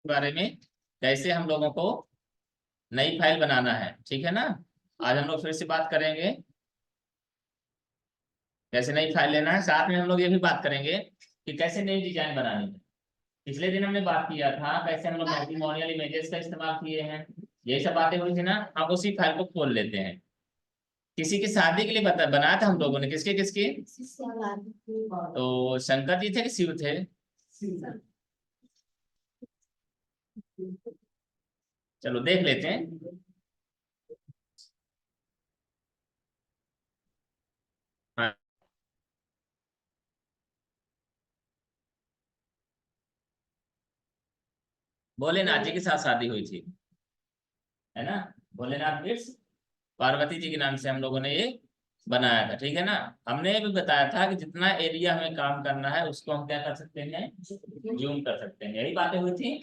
बारे में कैसे हम लोगों को नई फाइल बनाना है, ठीक है ना। आज हम लोग फिर से बात करेंगे कैसे नई फाइल लेना है। साथ में हम लोग ये भी बात करेंगे कि कैसे नई डिजाइन बनानी है। पिछले दिन हमने बात किया था कैसे हम लोग मैट्रिमोनियल इमेजेस का इस्तेमाल किए हैं। यही सब बातें हुई थी ना। अब उसी फाइल को खोल लेते हैं। किसी की शादी के लिए बनाया था हम लोगों ने। किसके किसके? तो शंकर जी थे कि शिव थे? चलो देख लेते हैं। हाँ, भोलेनाथ जी के साथ शादी हुई थी, है ना। भोलेनाथ बिट्स पार्वती जी के नाम से हम लोगों ने ये बनाया था, ठीक है ना। हमने ये भी बताया था कि जितना एरिया हमें काम करना है उसको हम क्या कर सकते हैं, जूम कर सकते हैं। यही बातें हुई थी।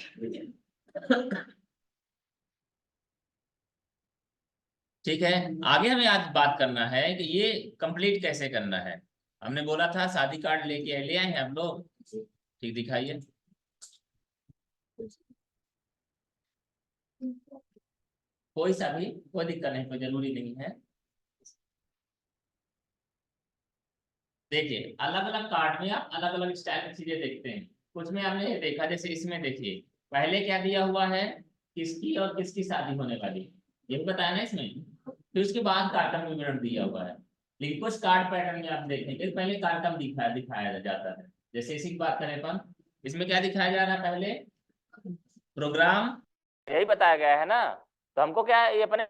ठीक है। आगे हमें आज बात करना है कि ये कंप्लीट कैसे करना है। हमने बोला था शादी कार्ड लेके ले आए हैं हम लोग। ठीक, दिखाइए। कोई सा भी, कोई दिक्कत नहीं, कोई जरूरी नहीं है। देखिए अलग अलग कार्ड में आप अलग अलग स्टाइल की चीजें देखते हैं। कुछ में आपने ये देखा, जैसे इसमें देखिए पहले क्या दिया हुआ है, किसकी और किसकी शादी होने वाली है, ये भी बताया ना इसमें। फिर उसके बाद कार्यक्रम विवरण दिया हुआ है। लेकिन कुछ कार्ड पैटर्न में आप देखेंगे पहले कार्यक्रम दिखाया दिखाया जाता है। जैसे इसी की बात करें अपन, इसमें क्या दिखाया जा रहा है पहले, प्रोग्राम, यही बताया गया है ना। तो हमको क्या है, ये अपने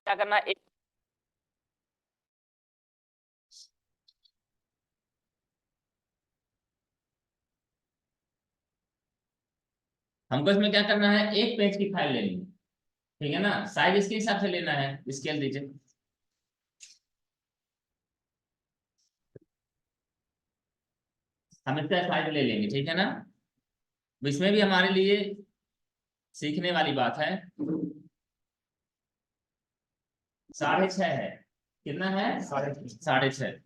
क्या करना है, हमको इसमें क्या करना है, एक पेज की फाइल लेनी है, ठीक है ना। साइज इसके हिसाब से लेना है, स्केल दीजिए। हम इसका साइज ले लेंगे, ठीक है ना। इसमें भी हमारे लिए सीखने वाली बात है। 6.5 है। कितना है? 6.5।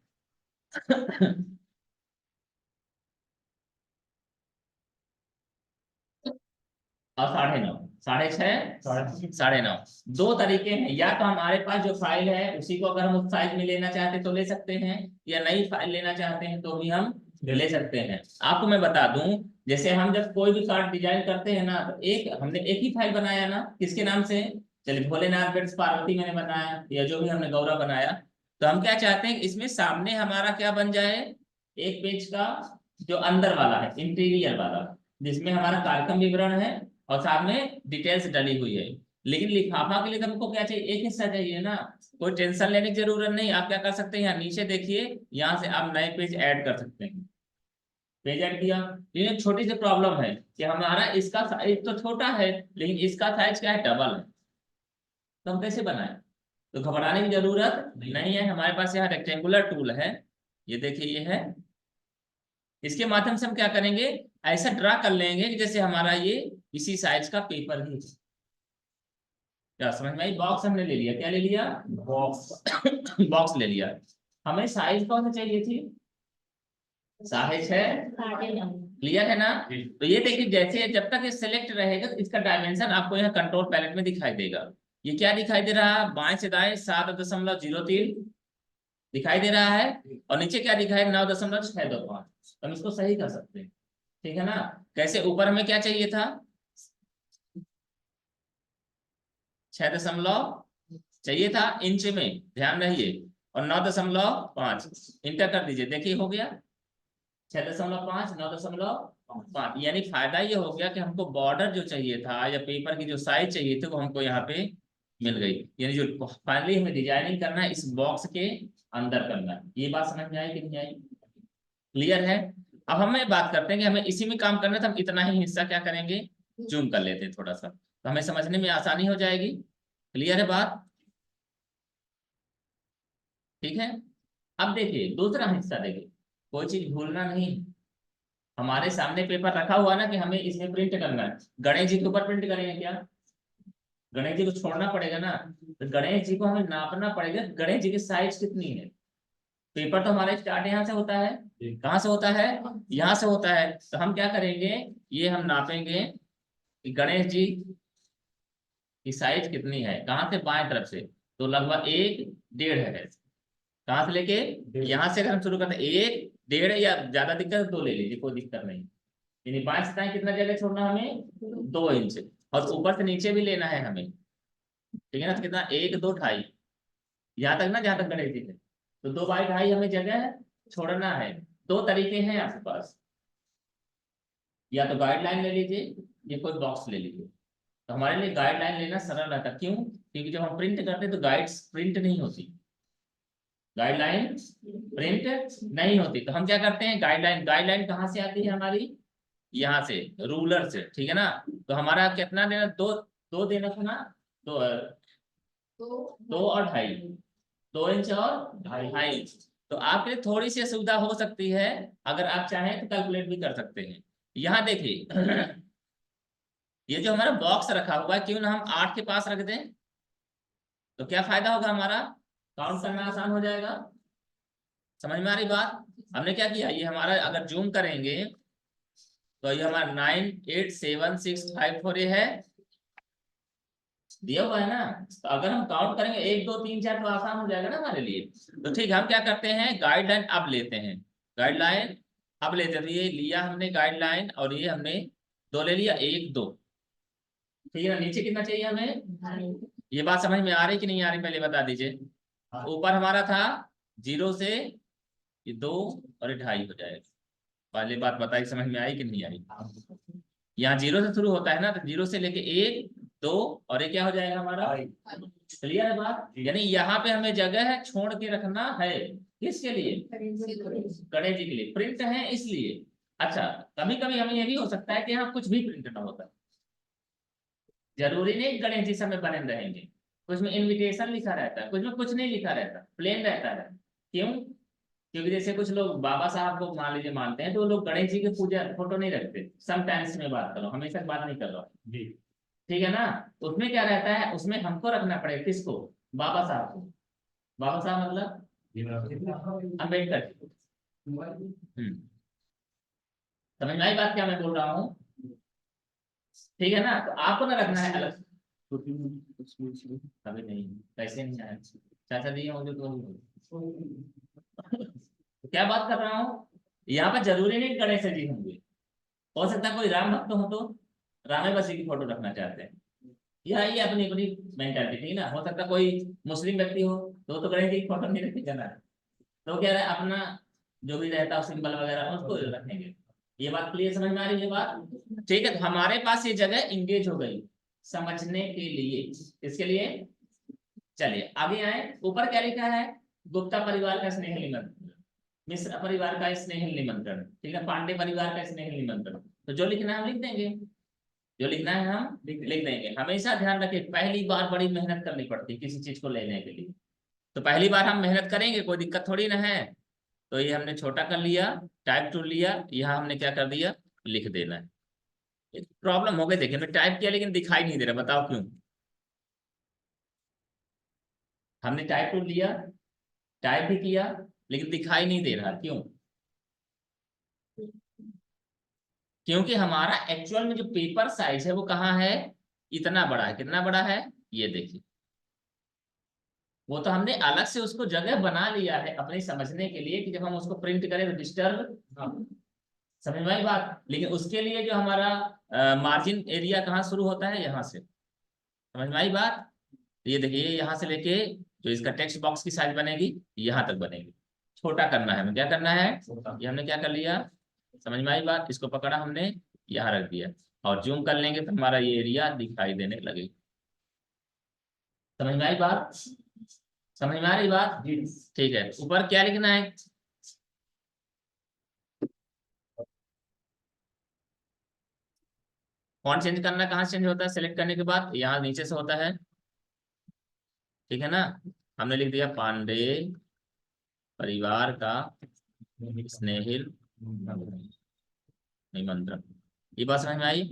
और 9.5, 6.5, 9.5। दो तरीके हैं, या तो हमारे पास जो फाइल है उसी को अगर हम उस साइज में लेना चाहते हैं तो ले सकते हैं, या नई फाइल लेना चाहते हैं तो भी हम ले सकते हैं। आपको मैं बता दूं, जैसे हम जब कोई भी कार्ड डिजाइन करते हैं ना, तो एक हमने एक ही फाइल बनाया ना, किसके नाम से, चलिए भोलेनाथ बिट्स पार्वती मैंने बनाया, या जो भी हमने गौरव बनाया। तो हम क्या चाहते हैं, इसमें सामने हमारा क्या बन जाए, एक पेज का जो अंदर वाला है, इंटीरियर वाला, जिसमें हमारा कार्यक्रम विवरण है और साथ में डिटेल्स डली हुई है। लेकिन लिफाफा के लिए तो हमको क्या चाहिए, एक हिस्सा चाहिए ना। कोई टेंशन लेने की जरूरत नहीं। आप क्या कर सकते हैं, यहाँ नीचे देखिए, यहाँ से आप नए पेज ऐड कर सकते हैं। पेज ऐड किया, लेकिन छोटी सी प्रॉब्लम है कि हमारा इसका साइज तो छोटा है, लेकिन इसका साइज क्या है, डबल है। तो हम कैसे बनाएं? तो घबराने की जरूरत नहीं है, हमारे पास यहाँ रेक्टेंगुलर टूल है। ये देखिए ये है। इसके माध्यम से हम क्या करेंगे, ऐसा ड्रा कर लेंगे कि जैसे हमारा ये इसी साइज का पेपर ही है। क्या समझ में आई? बॉक्स हमने ले लिया, क्या ले लिया, बॉक्स। बॉक्स ले लिया। हमें साइज कौन सा चाहिए थी, 6.5 क्लियर है ना। तो ये देखिए जैसे जब तक ये सिलेक्ट रहेगा तो इसका डायमेंशन आपको यहाँ कंट्रोल पैलेट में दिखाई देगा। ये क्या दिखाई दे रहा है, बाएं से दाएं 7.03 दिखाई दे रहा है, और नीचे क्या दिखाई 9.625। हम इसको सही कर सकते हैं, ठीक है ना। कैसे, ऊपर हमें क्या चाहिए था 6 चाहिए था इंच में, ध्यान रहिए, और 9.5 इंटर कर दीजिए, देखिए हो गया 6.5 9.5। यानी फायदा ये हो गया कि हमको बॉर्डर जो चाहिए था या पेपर की जो साइज चाहिए थी वो हमको यहाँ पे मिल गई। यानी जो फाइनली हमें डिजाइनिंग करना है इस बॉक्स के अंदर करना है। ये बात समझ में आई कि नहीं आई, क्लियर है। अब हमें बात करते हैं कि हमें इसी में काम करना है, तो हम इतना ही हिस्सा क्या करेंगे, जूम कर लेते हैं थोड़ा सा, तो हमें समझने में आसानी हो जाएगी। क्लियर है बात, ठीक है। अब देखिए दूसरा हिस्सा, देखिए कोई चीज भूलना नहीं। हमारे सामने पेपर रखा हुआ ना कि हमें इसमें प्रिंट करना है, गणेश जी के ऊपर प्रिंट करेंगे क्या, गणेश जी को छोड़ना पड़ेगा ना, तो गणेश जी को हमें नापना पड़ेगा, गणेश जी की साइज कितनी है। पेपर तो हमारा स्टार्ट यहाँ से होता है, कहाँ से होता है, यहाँ से होता है। तो हम क्या करेंगे, ये हम नापेंगे कि गणेश जी की साइज कितनी है, कहाँ से, बाएं तरफ से, तो लगभग 1.5 है। कहाँ से लेके, यहाँ से अगर हम शुरू करते हैं 1.5, या ज्यादा दिक्कत है 2 ले लीजिए, कोई दिक्कत नहीं। यानी बाएं से दाएं कितना जगह छोड़ना हमें, 2 इंच, और ऊपर से नीचे भी लेना है हमें, ठीक है ना। तो कितना, 1 2 2.5, यहाँ तक ना, जहाँ तक गणेश जी थे, तो 2 बाई 2.5 हमें जगह छोड़ना है। 2 तरीके हैं आपके पास, या तो गाइडलाइन ले लीजिए या कोई बॉक्स ले लीजिए। तो हमारे लिए गाइडलाइन लेना सरल रहता, क्यों, क्योंकि जब हम प्रिंट करते हैं तो गाइड्स प्रिंट नहीं होती, गाइडलाइन प्रिंट नहीं होती। तो हम क्या करते हैं, गाइडलाइन, गाइडलाइन कहाँ से आती है हमारी, यहाँ से, रूलर से, ठीक है ना। तो हमारा कितना देना, 2 देना था ना, 2 और 2.5, 2 इंच और 2.5 इंच। तो आपके लिए थोड़ी सी असुविधा हो सकती है, अगर आप चाहें तो कैलकुलेट भी कर सकते हैं। यहाँ देखिए ये जो हमारा बॉक्स रखा हुआ है, क्यों ना हम 8 के पास रख दें, तो क्या फायदा होगा, हमारा काउंट करना आसान हो जाएगा। समझ में आ रही बात। हमने क्या किया, ये हमारा अगर जूम करेंगे तो ये हमारा 98765 है, दिया हुआ है ना। तो अगर हम काउंट करेंगे 1 2 3 4 तो आसान हो जाएगा ना हमारे लिए। तो ठीक है, हम क्या करते हैं, गाइडलाइन अब लेते हैं, गाइडलाइन अब लेते हैं। तो ये लिया हमने गाइडलाइन, और ये हमने 2 ले लिया, 1 2, ठीक है ना। नीचे कितना चाहिए हमें, ये बात समझ में आ रही कि नहीं आ रही, पहले बता दीजिए। ऊपर हमारा था 0 से ये 2 और ये 2.5 हो जाएगा। पहले बात बताई, समझ में आई कि नहीं आई। यहाँ 0 से शुरू होता है ना, तो 0 से लेके 1 2 और ये क्या हो जाएगा हमारा, क्लियर है बात। यानी यहाँ पे हमें जगह है छोड़ के रखना है, किसके लिए, गणेश जी के लिए, प्रिंट है इसलिए। अच्छा, कभी कभी हमें ये भी हो सकता है कि यहाँ कुछ भी प्रिंट ना होता, जरूरी नहीं गणेश जी समय बने रहेंगे, कुछ में इनविटेशन लिखा रहता है, कुछ में कुछ नहीं लिखा रहता, प्लेन रहता है। क्यों, क्योंकि जैसे कुछ लोग बाबा साहब को मान लीजिए मानते हैं, तो वो लोग गणेश जी की पूजा फोटो नहीं रखते, समटाइम्स में बात कर रहा हूँ, हमेशा बात नहीं कर रहा हूँ, ठीक है ना। तो उसमें क्या रहता है, उसमें हमको रखना पड़ेगा, किसको, बाबा साहब को। बाबा साहब मतलब अम्बेडकर जी को। समझ में आई बात क्या मैं बोल रहा हूँ, ठीक है ना। तो आपको ना रखना है अलग से। कभी नहीं, कैसे नहीं आया, चाचा जी होंगे तो क्या बात कर रहा हूँ। यहाँ पर जरूरी नहीं गणेश जी होंगे, हो सकता है कोई राम भक्त हो तो रामे बसी की फोटो रखना चाहते हैं, ये अपनी अपनी मेंटालिटी थी ना। हो सकता है कोई मुस्लिम व्यक्ति हो तो गणेश जी की फोटो नहीं रखेगा ना, तो क्या है अपना जो भी रहता है सिंबल वगैरह उसको रखेंगे। ये बात क्लियर, समझ में आ रही है बात, ठीक है। तो हमारे पास ये जगह इंगेज हो गई समझने के लिए, इसके लिए। चलिए आगे आए, ऊपर क्या लिखा है, गुप्ता परिवार का स्नेह निमंत्रण, मिश्र परिवार का स्नेह निमंत्रण, ठीक है, पांडे परिवार का स्नेह निमंत्रण। तो जो लिखना है हम लिख देंगे, जो लिखना है हम लिख देंगे। हमेशा ध्यान रखिए पहली बार बड़ी मेहनत करनी पड़ती है किसी चीज को लेने के लिए, तो पहली बार हम मेहनत करेंगे, कोई दिक्कत थोड़ी ना है। तो ये हमने छोटा कर लिया, टाइप टूल लिया, यहाँ हमने क्या कर दिया, लिख देना है। एक प्रॉब्लम हो गई, देखिए मैं टाइप किया लेकिन दिखाई नहीं दे रहा, बताओ क्यों। हमने टाइप टूल लिया, टाइप भी किया, लेकिन दिखाई नहीं दे रहा, क्यों। क्योंकि हमारा एक्चुअल में जो पेपर साइज है वो कहाँ है, इतना बड़ा है। कितना बड़ा है, ये देखिए। वो तो हमने अलग से उसको जगह बना लिया है अपने समझने के लिए कि जब हम उसको प्रिंट करें तो डिस्टर्ब, समझ में आई बात। लेकिन उसके लिए जो हमारा मार्जिन एरिया कहाँ शुरू होता है, यहाँ से। समझ में आई बात। ये देखिए यहाँ से लेके जो इसका टेक्स्ट बॉक्स की साइज बनेगी यहाँ तक बनेगी। छोटा करना है, हमें क्या करना है, ये हमने क्या कर लिया, समझ में आई बात। इसको पकड़ा हमने, यहाँ रख दिया, और जूम कर लेंगे तो हमारा ये एरिया दिखाई देने लगेगा। समझ में आई बात, समझ में आ रही बात। ठीक है, ऊपर क्या लिखना है, फॉन्ट चेंज करना, कहाँ चेंज होता है, सेलेक्ट करने के बाद यहाँ नीचे से होता है, ठीक है ना। हमने लिख दिया पांडे परिवार का स्नेहिल निमंत्रण। ये बात समझ में आई,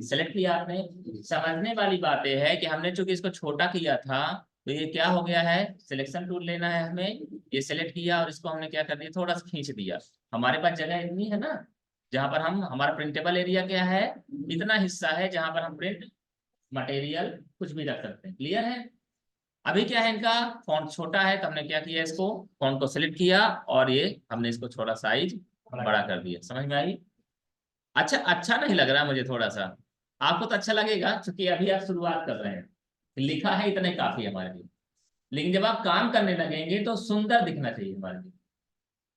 सेलेक्ट किया आपने। समझने वाली बातें है कि हमने चूंकि इसको छोटा किया था तो ये क्या हो गया है, सिलेक्शन टूल लेना है हमें, ये सिलेक्ट किया और इसको हमने क्या कर दिया, थोड़ा सा खींच दिया। हमारे पास जगह इतनी है ना जहां पर हम, हमारा प्रिंटेबल एरिया क्या है, इतना हिस्सा है जहां पर हम प्रिंट मटेरियल कुछ भी रख सकते हैं। क्लियर है। अभी क्या है, इनका फॉन्ट छोटा है तो हमने क्या किया, इसको फॉन्ट को सिलेक्ट किया और ये हमने इसको थोड़ा साइज बड़ा कर दिया। समझ में आई। अच्छा, अच्छा नहीं लग रहा मुझे थोड़ा सा, आपको तो अच्छा लगेगा क्योंकि अभी आप शुरुआत कर रहे हैं, लिखा है इतना ही काफी है हमारे लिए। लेकिन जब आप काम करने लगेंगे तो सुंदर दिखना चाहिए हमारे लिए।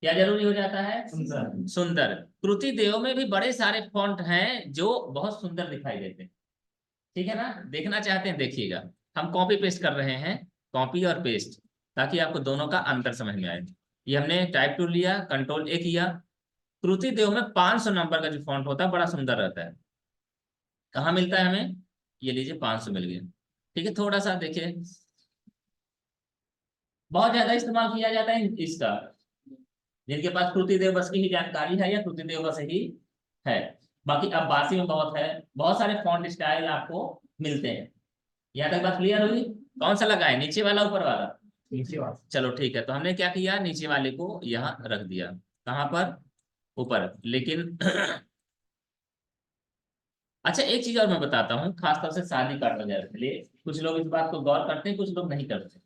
क्या जरूरी हो जाता है, सुंदर। सुंदर। कृति देव में भी बड़े सारे फॉन्ट हैं जो बहुत सुंदर दिखाई देते हैं, ठीक है ना। देखना चाहते हैं, देखिएगा। हम कॉपी पेस्ट कर रहे हैं, कॉपी और पेस्ट, ताकि आपको दोनों का अंतर समझ में आए। ये हमने टाइप टूल लिया, कंट्रोल ए किया। कृति देव में 500 नंबर का जो फॉन्ट होता है बड़ा सुंदर रहता है। कहाँ मिलता है हमें, ये लीजिए 500 मिल गया। ठीक है, थोड़ा सा देखिए, बहुत ज्यादा इस्तेमाल किया जाता है इसका, जिनके पास कृति देव बस की ही जानकारी है या कृति देव बस ही है। बाकी अब बासी में बहुत है, बहुत सारे फॉन्ट स्टाइल आपको मिलते हैं। यहाँ तक बात क्लियर हुई। कौन सा लगाए, नीचे वाला ऊपर वाला, नीचे वाला। चलो ठीक है, तो हमने क्या किया, नीचे वाले को यहाँ रख दिया। कहाँ पर, ऊपर। लेकिन अच्छा, एक चीज और मैं बताता हूँ, खासतौर से शादी कार्ड वगैरह के लिए कुछ लोग इस बात को गौर करते हैं, कुछ लोग नहीं करते।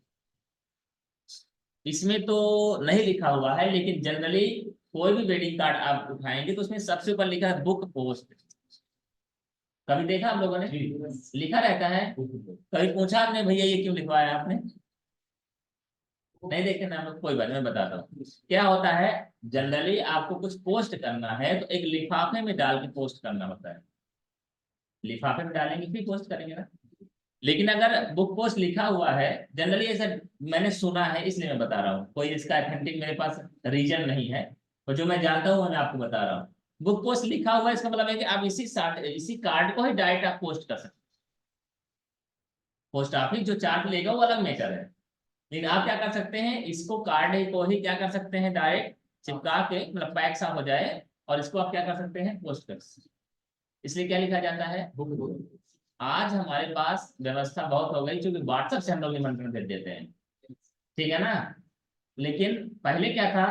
इसमें तो नहीं लिखा हुआ है, लेकिन जनरली कोई भी वेडिंग कार्ड आप उठाएंगे तो उसमें सबसे ऊपर लिखा है बुक पोस्ट। कभी देखा आप लोगों ने, लिखा रहता है। कभी पूछा आपने, भैया ये क्यों लिखवाया आपने, नहीं देखे ना हम लोग, कोई बात नहीं, मैं बताता हूँ क्या होता है। जनरली आपको कुछ पोस्ट करना है तो एक लिफाफे में डाल के पोस्ट करना होता है। लिफाफे में डालेंगे फिर पोस्ट करेंगे ना। लेकिन अगर बुक पोस्ट लिखा हुआ है, जनरली ऐसा मैंने सुना है इसलिए मैं बता रहा हूँ, कोई इसका ऑथेंटिक मेरे पास रीजन नहीं है, और जो मैं जानता हूँ मैं आपको बता रहा हूँ। बुक पोस्ट लिखा हुआ है इसका मतलब है कि आप इसी कार्ड को ही डायरेक्ट आप पोस्ट कर सकते हैं। पोस्ट ऑफिस जो चार्ज लेगा वो अलग मैटर है, लेकिन आप क्या कर सकते हैं, इसको कार्ड को ही क्या कर सकते हैं, डायरेक्ट चिपका के, मतलब पैक सा हो जाए, और इसको आप क्या कर सकते हैं, पोस्ट कर सकते हैं। इसलिए क्या लिखा जाता है, बुक। आज हमारे पास व्यवस्था बहुत हो गई क्योंकि व्हाट्सएप से हम लोग निमंत्रण भेज देते हैं, ठीक है ना। लेकिन पहले क्या था,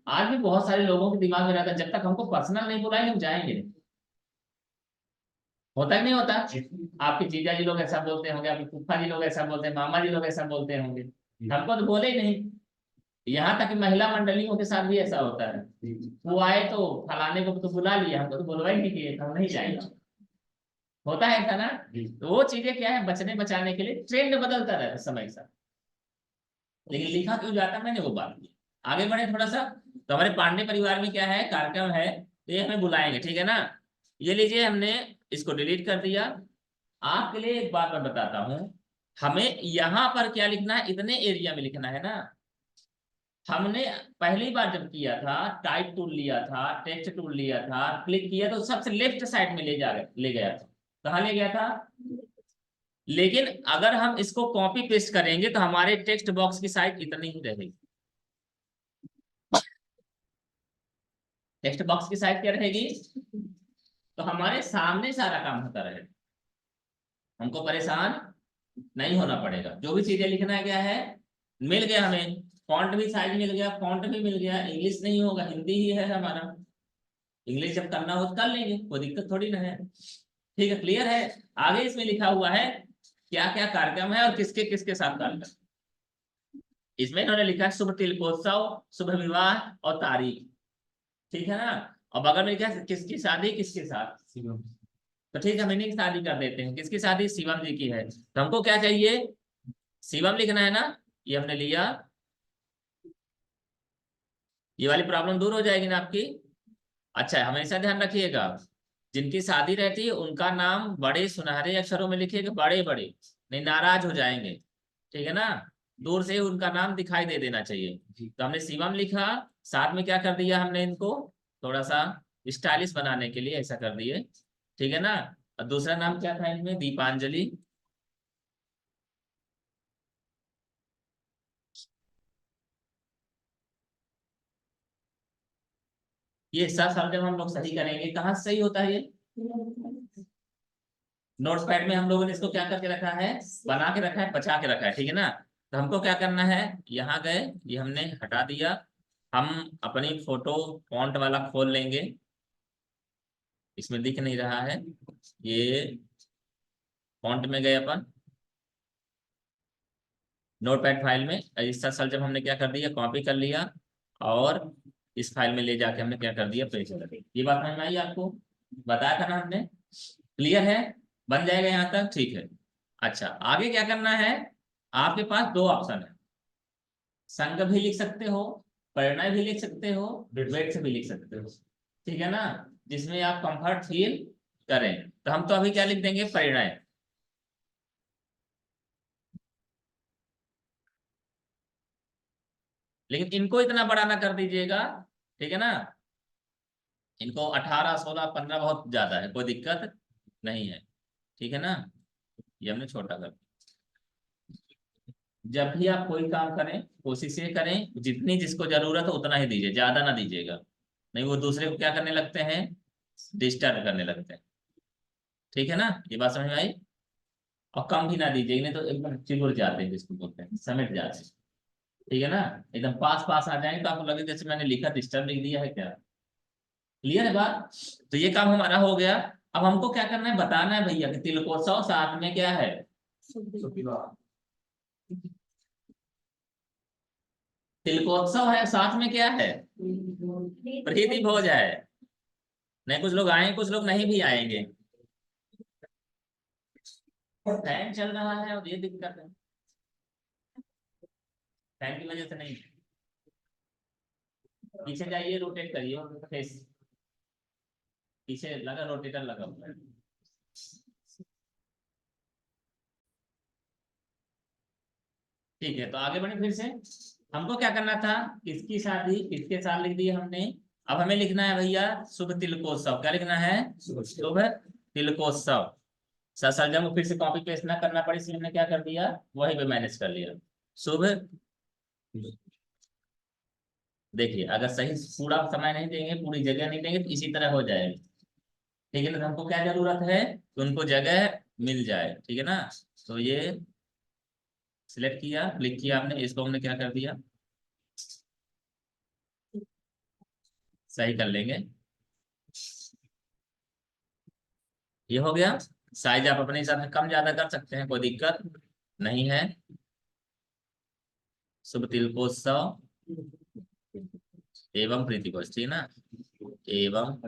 आज भी बहुत सारे लोगों के दिमाग में रहता है, जब तक हमको पर्सनल नहीं बुलाएंगे हम जाएंगे नहीं। होता है नहीं होता, आपके जीजा जी लोग ऐसा बोलते होंगे, आपके फूफा जी लोग ऐसा बोलते हैं, मामा जी लोग ऐसा बोलते होंगे, हमको तो बोले ही नहीं। यहाँ तक कि महिला मंडलियों के साथ भी ऐसा होता है, वो आए तो फलाने को तो बुला लिया, हमको तो बुलवा ही नहीं किए, हम नहीं जाएंगे। होता है ऐसा ना। तो वो चीजें क्या है, बचने बचाने के लिए ट्रेंड बदलता रहता है समय के साथ, लेकिन लिखा क्यों जाता है, मैंने वो बात की। आगे बढ़े थोड़ा सा। तो हमारे पांडे परिवार में क्या है, कार्यक्रम है, तो ये हमें बुलाएंगे, ठीक है ना। ये लीजिए, हमने इसको डिलीट कर दिया। आपके लिए एक बात मैं बताता हूँ, हमें यहाँ पर क्या लिखना है, इतने एरिया में लिखना है ना। हमने पहली बार जब किया था, टाइप टूल लिया था, टेक्स्ट टूल लिया था, क्लिक किया तो सबसे लेफ्ट साइड में ले गया था। कहाँ ले गया था। लेकिन अगर हम इसको कॉपी पेस्ट करेंगे तो हमारे टेक्स्ट बॉक्स की साइज इतनी ही रहेगी। टेक्स्ट बॉक्स की साइज क्या रहेगी, तो हमारे सामने सारा काम होता रहेगा, हमको परेशान नहीं होना पड़ेगा। जो भी चीजें लिखना है क्या है, मिल गया हमें, फॉन्ट भी साइज मिल गया, फॉन्ट भी मिल गया, इंग्लिश नहीं होगा हिंदी ही है हमारा। इंग्लिश जब करना हो तो कर लेंगे, कोई दिक्कत थोड़ी ना है। ठीक है, क्लियर है। आगे इसमें लिखा हुआ है क्या क्या कार्यक्रम है और किसके किसके साथ कार्यक्रम। इसमें इन्होंने लिखा है शुभ तिलकोत्सव, शुभ विवाह और तारीख। ठीक है ना। और बगल में लिखा है किसकी शादी किसके साथ। तो ठीक है, हम इन्हीं की शादी कर देते हैं। किसकी शादी, शिवम जी की है। तो हमको क्या चाहिए, शिवम लिखना है ना। ये हमने लिया, ये वाली प्रॉब्लम दूर हो जाएगी ना आपकी। अच्छा, हमेशा ध्यान रखिएगा, जिनकी शादी रहती है उनका नाम बड़े सुनहरे अक्षरों में लिखिएगा, बड़े बड़े, नहीं नाराज हो जाएंगे। ठीक है ना। दूर से ही उनका नाम दिखाई दे देना चाहिए। तो हमने शिवम लिखा, साथ में क्या कर दिया हमने, इनको थोड़ा सा स्टाइलिश बनाने के लिए ऐसा कर दिए। ठीक है ना। और दूसरा नाम क्या था इनमें, दीपांजलि। ये सब जब हम लोग सही करेंगे, कहाँ से सही होता है ये, नोट्स पैड में हम लोगों ने इसको क्या करके रखा है, बना के रखा है, बचा के रखा है। ठीक है ना। तो हमको क्या करना है, यहाँ गए, ये हमने हटा दिया। हम अपनी फोटो फॉन्ट वाला खोल लेंगे, इसमें दिख नहीं रहा है ये। फॉन्ट में गए अपन नोटपैड फाइल में, इस सल जब हमने क्या कर दिया, कॉपी कर लिया और इस फाइल में ले जाके हमने क्या कर दिया, पेस्ट कर दिया। ये बात समझ में आई आपको, बताया था ना हमने। क्लियर है, बन जाएगा यहाँ तक, ठीक है। अच्छा, आगे क्या करना है, आपके पास दो ऑप्शन है, संघ भी लिख सकते हो, परिणय भी लिख सकते हो, विवेक भी लिख सकते हो। ठीक है ना, जिसमें आप कंफर्ट फील करें। तो हम तो अभी क्या लिख देंगे, परिणय। लेकिन इनको इतना बड़ा ना कर दीजिएगा। ठीक है ना, इनको 18 16 15 बहुत ज्यादा है, कोई दिक्कत नहीं है। ठीक है ना, ये हमने छोटा कर दिया। जब भी आप कोई काम करें, कोशिश ये करें जितनी जिसको जरूरत हो उतना ही दीजिए, ज्यादा ना दीजिएगा, नहीं वो दूसरे को क्या करने लगते हैं, डिस्टर्ब करने लगते हैं। ठीक है ना, ये बात समझ में आई। और कम भी ना दीजिए, नहीं तो एकदम चिगुर जाते हैं, जिसको बोलते हैं समेट जाते हैं। ठीक है ना, एकदम पास पास आ जाएंगे तो आपको लगे जैसे मैंने लिखा डिस्टर्ब लिख दिया है क्या। क्लियर है बात। तो ये काम हमारा हो गया। अब हमको क्या करना है, बताना है भैया कि तिलकोत्सव साथ में क्या है, तिलकोत्सव है साथ में क्या है, प्रीति भोज है। नहीं, कुछ लोग आए कुछ लोग नहीं भी आएंगे। फैन चल रहा है और ये दिक्कत है, फैन की वजह से नहीं। पीछे जाइए, रोटेट करिए फेस, पीछे लगा रोटेटर लगा हुआ है। ठीक है, तो आगे बढ़े फिर से। हमको क्या करना था, किसकी शादी किसके साथ लिख दी हमने। अब हमें लिखना है भैया शुभ तिलकोत्सव, क्या लिखना है, शुभ तिलकोत्सव। सर जब फिर से कॉपी पेस्ट ना करना पड़े इसलिए हमने क्या कर दिया, वही पे मैनेज कर लिया, शुभ। देखिए, अगर सही पूरा समय नहीं देंगे, पूरी जगह नहीं देंगे तो इसी तरह हो जाएगा। ठीक है ना, तो हमको क्या जरूरत है कि उनको जगह मिल जाए। ठीक है ना, तो ये सिलेक्ट किया, क्लिक किया हमने, इसको हमने क्या कर दिया, सही कर लेंगे। ये हो गया। साइज आप अपने हिसाब से कम ज्यादा कर सकते हैं, कोई दिक्कत नहीं है। शुभ तिलकोत्सव एवं प्रीति भोज, ठीक है ना, एवं।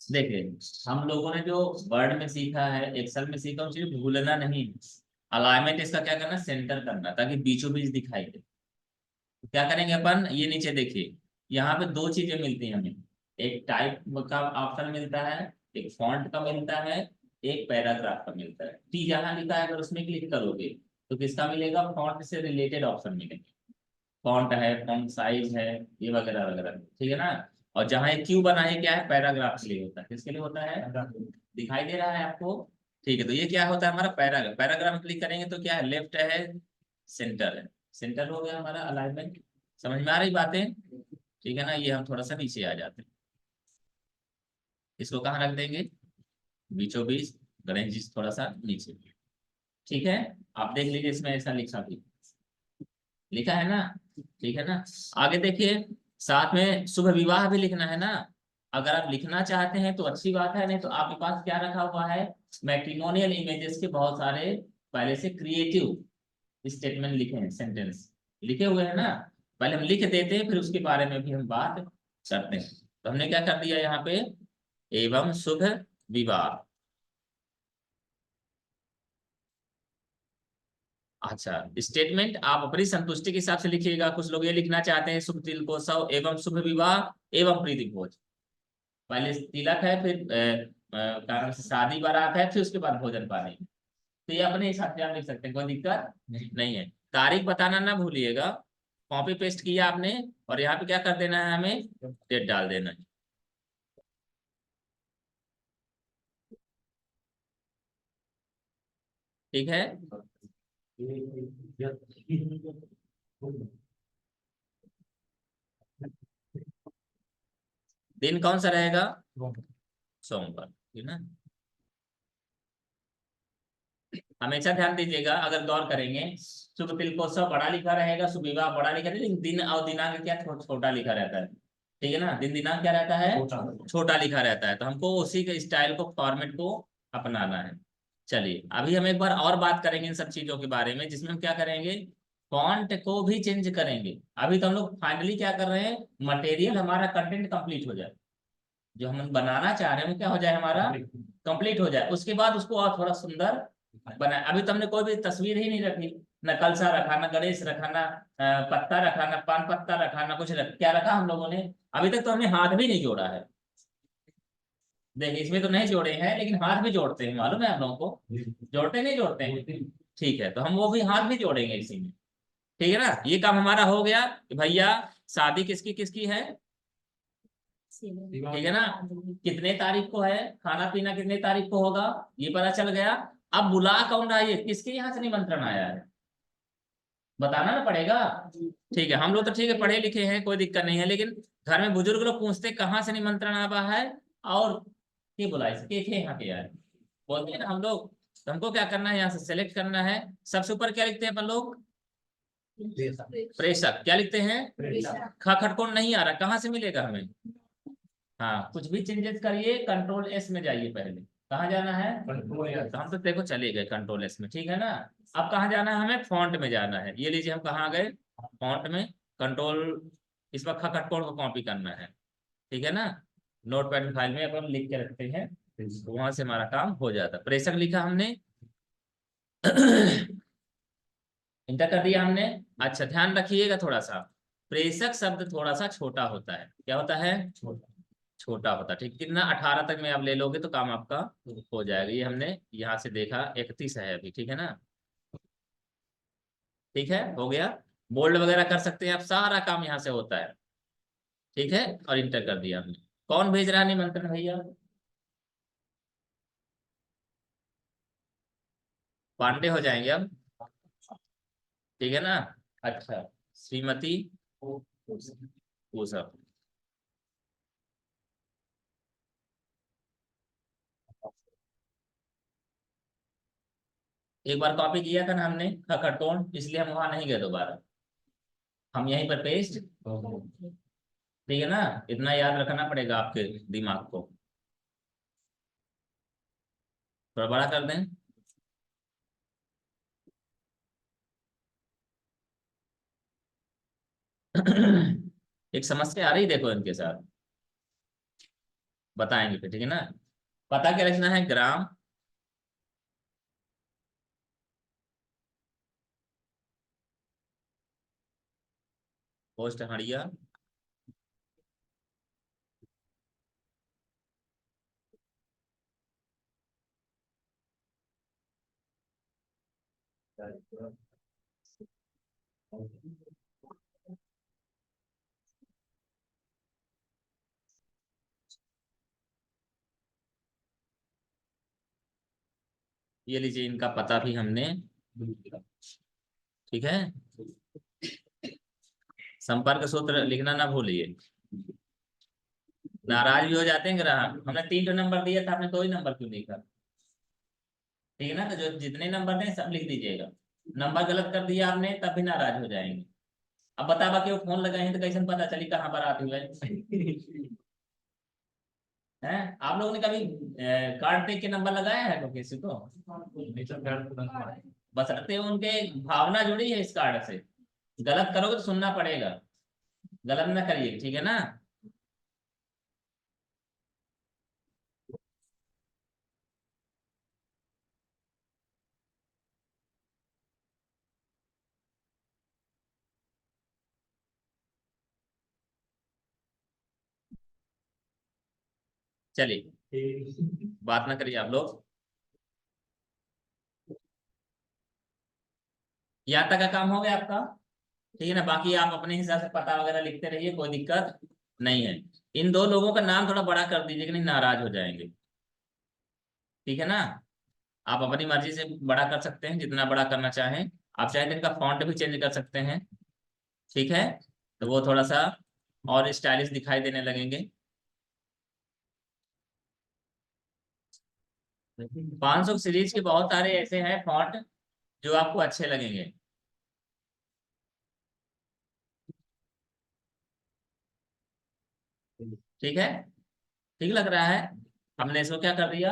देखिए, हम लोगों ने जो वर्ड में सीखा है, एक्सेल में सीखा, उन चीजें भूलना नहीं। अलाइनमेंट इसका क्या करना, सेंटर करना, ताकि बीचों बीच दिखाई दे। तो क्या करेंगे अपन, ये नीचे देखिए, यहाँ पे दो चीजें मिलती हैं हमें, एक टाइप का ऑप्शन मिलता है, एक फॉन्ट का मिलता है, एक पैराग्राफ का मिलता है। टी जहाँ लिखा है अगर उसमें क्लिक करोगे तो किसका मिलेगा, फॉन्ट से रिलेटेड ऑप्शन मिलेंगे। फॉन्ट है, फॉन्ट साइज है, ये वगैरह वगैरह, ठीक है ना। और जहाँ ये क्यू बना है क्या है, पैराग्राफ के लिए होता है, किसके लिए होता है, दिखाई दे रहा है आपको। ठीक है, तो ये क्या होता है हमारा पैराग्राफ, पैराग्राफ में क्लिक करेंगे तो क्या है, लेफ्ट है, सेंटर है, सेंटर हो गया हमारा अलाइनमेंट। समझ में आ रही बातें। ठीक है ना, ये हम थोड़ा सा नीचे आ जाते हैं। इसको कहाँ रख देंगे, बीचों बीच, गणेश जी थोड़ा सा नीचे। ठीक है, आप देख लीजिए इसमें ऐसा लिखा भी, लिखा है ना, ठीक है ना। आगे देखिए, साथ में शुभ विवाह भी लिखना है ना। अगर आप लिखना चाहते हैं तो अच्छी बात है, नहीं तो आपके पास क्या रखा हुआ है, मैट्रिमोनियल इमेजेस के बहुत सारे पहले से क्रिएटिव स्टेटमेंट लिखे हैं, सेंटेंस लिखे हुए हैं ना। पहले हम लिख देते हैं, फिर उसके बारे में भी हम बात करते हैं। तो हमने क्या कर दिया यहाँ पे, एवं शुभ विवाह। अच्छा, स्टेटमेंट आप अपनी संतुष्टि के हिसाब से लिखिएगा। कुछ लोग ये लिखना चाहते हैं, शुभ तिलकोत्सव एवं शुभ विवाह एवं प्रीति भोज। पहले तिलक है, फिर कारण से शादी बारात है, फिर उसके बाद भोजन पानी। तो ये अपने हिसाब से आप लिख सकते हैं, कोई दिक्कत नहीं है। तारीख बताना ना भूलिएगा। कॉपी पेस्ट किया आपने, और यहाँ पे क्या कर देना है, हमें डेट डाल देना है। ठीक है, दिन कौन सा रहेगा, सोमवार, ठीक है ना। हमेशा ध्यान दीजिएगा, अगर गौर करेंगे, शुभ तिलकोत्सव बड़ा लिखा रहेगा, शुभ विवाह बड़ा लिखा रहेगा, लेकिन दिन और दिनांक क्या छोटा लिखा रहता है। ठीक है ना, दिन दिनांक क्या रहता है, छोटा लिखा रहता है। तो हमको उसी के स्टाइल को, फॉर्मेट को अपनाना है। चलिए, अभी हम एक बार और बात करेंगे इन सब चीजों के बारे में, जिसमें हम क्या करेंगे, फॉन्ट को भी चेंज करेंगे। अभी तो हम लोग फाइनली क्या कर रहे हैं, मटेरियल हमारा कंटेंट कंप्लीट हो जाए, जो हम बनाना चाह रहे हैं वो क्या हो जाए, हमारा कंप्लीट हो जाए। उसके बाद उसको और थोड़ा सुंदर बनाए। अभी तो हमने कोई भी तस्वीर ही नहीं रखी, न कलसा रखा, न गणेश रखा, न पत्ता रखा, न पान पत्ता रखा, न कुछ क्या रखा हम लोगों ने। अभी तक तो हमने हाथ भी नहीं जोड़ा है। देखिए, इसमें तो नहीं जोड़े हैं, लेकिन हाथ भी जोड़ते हैं, मालूम है आप लोगों को, जोड़ते नहीं जोड़ते हैं। ठीक है, तो हम वो भी हाथ भी जोड़ेंगे इसी में। ठीक है ना, ये काम हमारा हो गया कि भैया शादी किसकी किसकी है, ठीक है ना, कितने तारीख को है, खाना पीना कितने तारीख को होगा, ये पता चल गया। अब बुला कौन रहा है, ये किसके यहाँ से निमंत्रण आया है, बताना ना पड़ेगा। ठीक है, हम लोग तो ठीक है, पढ़े लिखे हैं, कोई दिक्कत नहीं है, लेकिन घर में बुजुर्ग लोग पूछते कहाँ से निमंत्रण आया है, और के बुलाए के यहाँ के आए, बोलते हैं ना हम लोग। तो हमको क्या करना है, यहाँ से सेलेक्ट करना है। सबसे ऊपर क्या लिखते हैं अपन लोग, प्रेषक। क्या लिखते हैं, ख खटकोण नहीं आ रहा, कहाँ से मिलेगा हमें। हाँ, कुछ भी चेंजेस करिए, कंट्रोल एस में जाइए पहले। कहाँ जाना है, तो हम तो देखो चले गए कंट्रोल एस में, ठीक है ना। अब कहाँ जाना है, हमें फॉन्ट में जाना है। ये लीजिए, हम कहाँ गए, फॉन्ट में। कंट्रोल, इस वक्त खटकोण को कॉपी करना है, ठीक है ना। नोटपैड फाइल में अपन लिख के रखते हैं, तो वहां से हमारा काम हो जाता है। प्रेषक लिखा हमने, इंटर कर दिया हमने। अच्छा, ध्यान रखिएगा थोड़ा सा, प्रेषक शब्द थोड़ा सा छोटा होता है। क्या होता है, छोटा होता है। ठीक, कितना 18 तक में आप ले लोगे तो काम आपका हो जाएगा। ये हमने यहाँ से देखा, 31 है अभी, ठीक है ना। ठीक है, हो गया। बोल्ड वगैरह कर सकते हैं आप, सारा काम यहाँ से होता है। ठीक है, और इंटर कर दिया हमने। कौन भेज रहा है निमंत्रण भैया, पांडे हो जाएंगे अब, ठीक है ना। अच्छा, श्रीमती वो सब, एक बार कॉपी किया था ना हमने खटोन, इसलिए हम वहां नहीं गए दोबारा, हम यहीं पर पेस्ट। ठीक है ना, इतना याद रखना पड़ेगा आपके दिमाग को। थोड़ा बड़ा कर दें। एक समस्या आ रही, देखो इनके साथ बताएंगे फिर, ठीक है ना। पता क्या लिखना है, ग्राम, पोस्ट हड़िया, ये लीजिए, इनका पता भी हमने, ठीक है। संपर्क सूत्र लिखना ना भूलिए। नाराज भी हो जाते हैं ग्राहक। हमने 3 नंबर दिया था, आपने 2 ही नंबर क्यों लिखा? ठीक है ना, तो जो जितने नंबर दें सब लिख दीजिएगा। नंबर गलत कर दिया आपने तब भी नाराज हो जाएंगे। अब बता बाकी वो फोन लगाए तो कैसे पता चली कहाँ पर आते हुए हैं? आप लोगों ने कभी कार्ड देख के नंबर लगाया है को किसी को? बस रखते उनके भावना जुड़ी है इस कार्ड से। गलत करोगे तो सुनना पड़ेगा, गलत ना करिए, ठीक है ना। चलिए बात ना करिए आप लोग। यहाँ तक का काम हो गया आपका, ठीक है ना। बाकी आप अपने हिसाब से पता वगैरह लिखते रहिए, कोई दिक्कत नहीं है। इन 2 लोगों का नाम थोड़ा बड़ा कर दीजिए कि नहीं नाराज हो जाएंगे, ठीक है ना। आप अपनी मर्जी से बड़ा कर सकते हैं जितना बड़ा करना चाहें। आप चाहे तो इनका फॉन्ट भी चेंज कर सकते हैं, ठीक है। तो वो थोड़ा सा और स्टाइलिश दिखाई देने लगेंगे। 500 सीरीज के बहुत सारे ऐसे हैं फॉन्ट जो आपको अच्छे लगेंगे, ठीक है। ठीक लग रहा है? हमने इसको क्या कर दिया,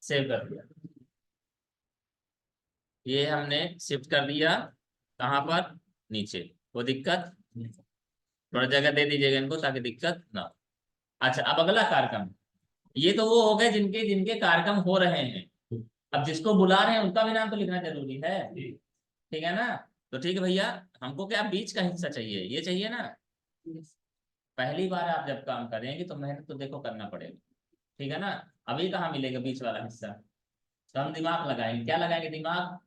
सेव कर दिया। ये हमने शिफ्ट कर दिया कहाँ पर, नीचे। वो दिक्कत, थोड़ा जगह दे दीजिएगा इनको ताकि दिक्कत ना हो। अच्छा अब अगला कार्यक्रम, ये तो वो हो गए जिनके जिनके कार्यक्रम हो रहे हैं। अब जिसको बुला रहे हैं उनका भी नाम तो लिखना जरूरी है, ठीक है ना। तो ठीक है भैया, हमको क्या बीच का हिस्सा चाहिए, ये चाहिए ना। पहली बार आप जब काम करेंगे तो मेहनत तो देखो करना पड़ेगा, ठीक है ना। अभी कहाँ मिलेगा बीच वाला हिस्सा। तो हम दिमाग लगाएंगे, क्या लगाएंगे दिमाग।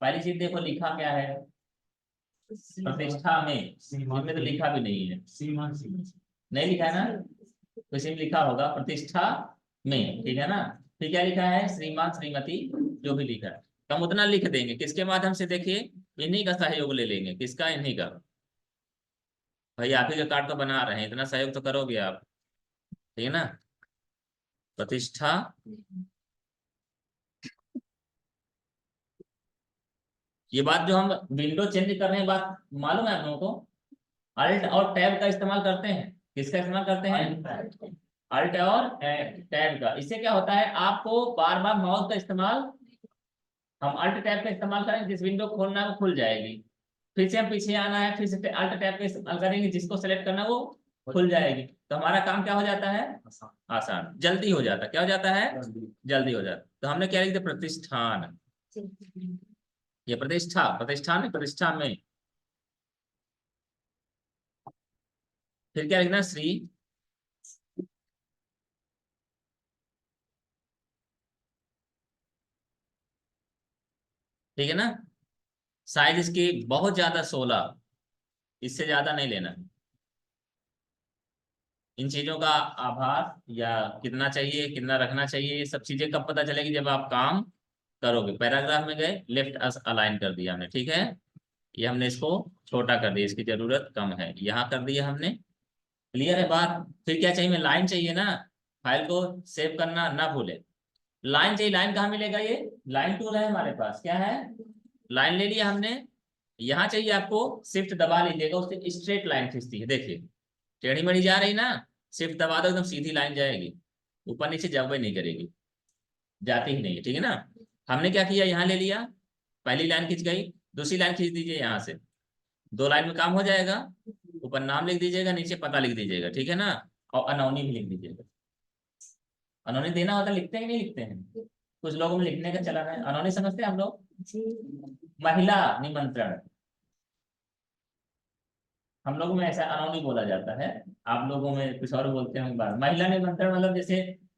पहली चीज देखो लिखा क्या है, प्रतिष्ठा में, इसमें तो लिखा भी नहीं है, नहीं लिखा है ना, तो इसमें लिखा होगा प्रतिष्ठा में, ठीक है ना। फिर क्या लिखा है, श्रीमान श्रीमती, जो भी लिखा है। तो हम उतना लिख देंगे, किसके माध्यम से, देखिए इन्हीं का सहयोग ले लेंगे, किसका, इन्हीं का। भाई आप ही का कार्ड तो बना रहे हैं, इतना सहयोग तो करोगे आप, ठीक है ना। प्रतिष्ठा, ये बात जो हम विंडो चेंज कर रहे हैं, बात मालूम है आप लोगों को। अल्ट और टैब का इस्तेमाल करते हैं, किसका इस्तेमाल करते हैं, अल्ट और टैब का। इससे क्या होता है, आपको बार बार माउस का इस्तेमाल, हम अल्ट टैब का इस्तेमाल करें, जिस विंडो खोलना है वो खुल जाएगी। फिर से हम पीछे आना है, फिर से अल्ट टैब का इस्तेमाल करेंगे, जिसको सेलेक्ट करना है वो खुल जाएगी। तो हमारा काम क्या हो जाता है, आसान, जल्दी हो जाता है। क्या हो जाता है, जल्दी हो जाता है। तो हमने क्या लिख दिया, प्रतिष्ठान। ये प्रतिष्ठा, प्रतिष्ठान में, प्रतिष्ठा में। फिर क्या लिखना, श्री, ठीक है ना। साइज इसकी बहुत ज्यादा 16, इससे ज्यादा नहीं लेना। इन चीजों का आभार या कितना चाहिए, कितना रखना चाहिए, ये सब चीजें कब पता चलेगी, जब आप काम करोगे। पैराग्राफ में गए, लेफ्ट अलाइन कर दिया हमने, ठीक है। ये हमने इसको छोटा कर दिया, इसकी जरूरत कम है, यहाँ कर दिया हमने। क्लियर है बात। फिर क्या चाहिए, लाइन चाहिए ना, फाइल को सेव करना ना भूले। लाइन चाहिए, लाइन कहाँ मिलेगा, ये लाइन टूल है हमारे पास, क्या है, लाइन ले लिया हमने। यहाँ चाहिए आपको, शिफ्ट दबा लीजिएगा, उससे स्ट्रेट लाइन खींचती है, देखिए टेढ़ी मेढ़ी जा रही ना, शिफ्ट दबा दो एकदम सीधी लाइन जाएगी, ऊपर नीचे जब नहीं करेगी, जाती ही नहीं है, ठीक है ना। हमने क्या किया, यहाँ ले लिया, पहली लाइन खींच गई, दूसरी लाइन खींच दीजिए यहाँ से, 2 लाइन में काम हो जाएगा। ऊपर नाम लिख दीजिएगा, नीचे पता लिख दीजिएगा, ठीक है ना। और अनोनी भी लिख दीजिएगा। अनोनी देना होता, लिखते हैं कि नहीं लिखते हैं, कुछ लोगों में लिखने का चलन है। अनोनी समझते हैं हम लोग, महिला निमंत्रण, हम लोगों में ऐसा अनोनी बोला जाता है, आप लोगों में कुछ और बोलते हैं बार। महिला निमंत्रण मतलब जैसे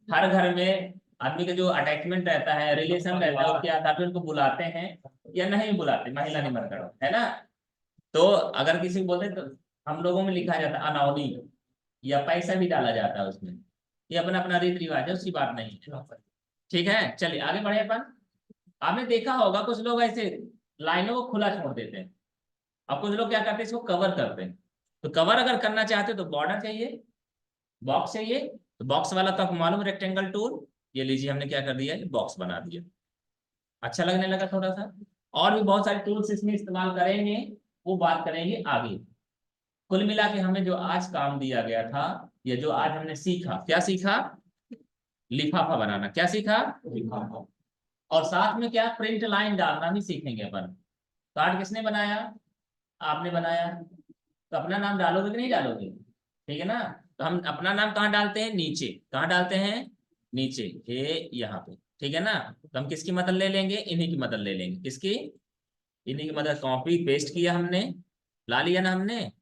हर घर में आदमी का जो अटैचमेंट रहता है, रिलेशन रहता है, उसके आधार पर उनको बुलाते हैं या नहीं बुलाते, महिला निमंत्रण है ना। तो अगर किसी को बोलते हैं तो हम लोगों में लिखा जाता है अनौनी, या पैसा भी डाला जाता है उसमें। ये अपना अपना रीति रिवाज है, उसकी बात नहीं है, ठीक है। चलिए आगे बढ़े अपन। आपने देखा होगा कुछ लोग ऐसे लाइनों को खुला छोड़ देते हैं, अब कुछ लोग क्या करते हैं, इसको कवर करते हैं। तो कवर अगर करना चाहते हो तो बॉर्डर चाहिए, बॉक्स चाहिए, तो बॉक्स वाला तो आपको मालूम रेक्टेंगल टूल, ये लीजिए हमने क्या कर दिया, ये बॉक्स बना दिया। अच्छा लगने लगा थोड़ा सा। और भी बहुत सारे टूल्स इसमें इस्तेमाल करेंगे, वो बात करेंगे आगे। कुल मिला के हमें जो आज काम दिया गया था, ये जो आज हमने सीखा, क्या सीखा, लिफाफा बनाना। क्या सीखा, लिफाफा। और साथ में क्या, प्रिंट लाइन डालना भी सीखेंगे अपन। कार्ड किसने बनाया, आपने बनाया, तो अपना नाम डालोगे कि नहीं डालोगे, ठीक है ना। तो हम अपना नाम कहाँ डालते हैं, नीचे। कहाँ डालते हैं, नीचे, ये यहाँ पे, ठीक है ना। तो हम किसकी मदद ले लेंगे, इन्हीं की मदद ले लेंगे। किसकी, इन्हीं की मदद। कॉपी पेस्ट किया हमने, ला लिया ना हमने,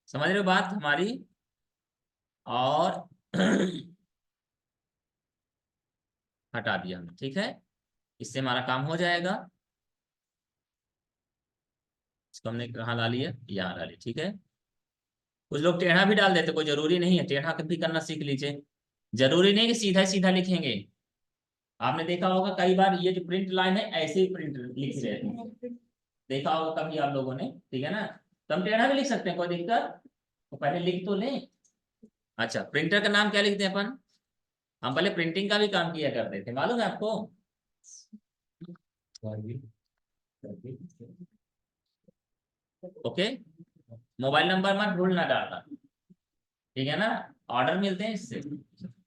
समझ रहे हो बात हमारी। और हटा दिया हमने, ठीक है। इससे हमारा काम हो जाएगा। इसको हमने कहाँ ला लिया, यहाँ ला लिया, ठीक है। कुछ लोग टेढ़ा भी डाल देते, कोई जरूरी नहीं है, टेढ़ा भी करना सीख लीजिए। जरूरी नहीं कि सीधा सीधा लिखेंगे। आपने देखा होगा कई बार ये जो प्रिंट लाइन है ऐसे ही प्रिंट लिख रहे थे, देखा होगा कभी आप लोगों ने, ठीक है ना। तो हम टेढ़ा भी लिख सकते हैं, कोई दिक्कत, तो पहले लिख तो लें। अच्छा, प्रिंटर का नाम क्या लिखते हैं अपन, हम पहले प्रिंटिंग का भी काम किया करते थे, मालूम है आपको। ओके, मोबाइल नंबर मत भूलना डालना, ठीक है ना। ऑर्डर मिलते हैं इससे,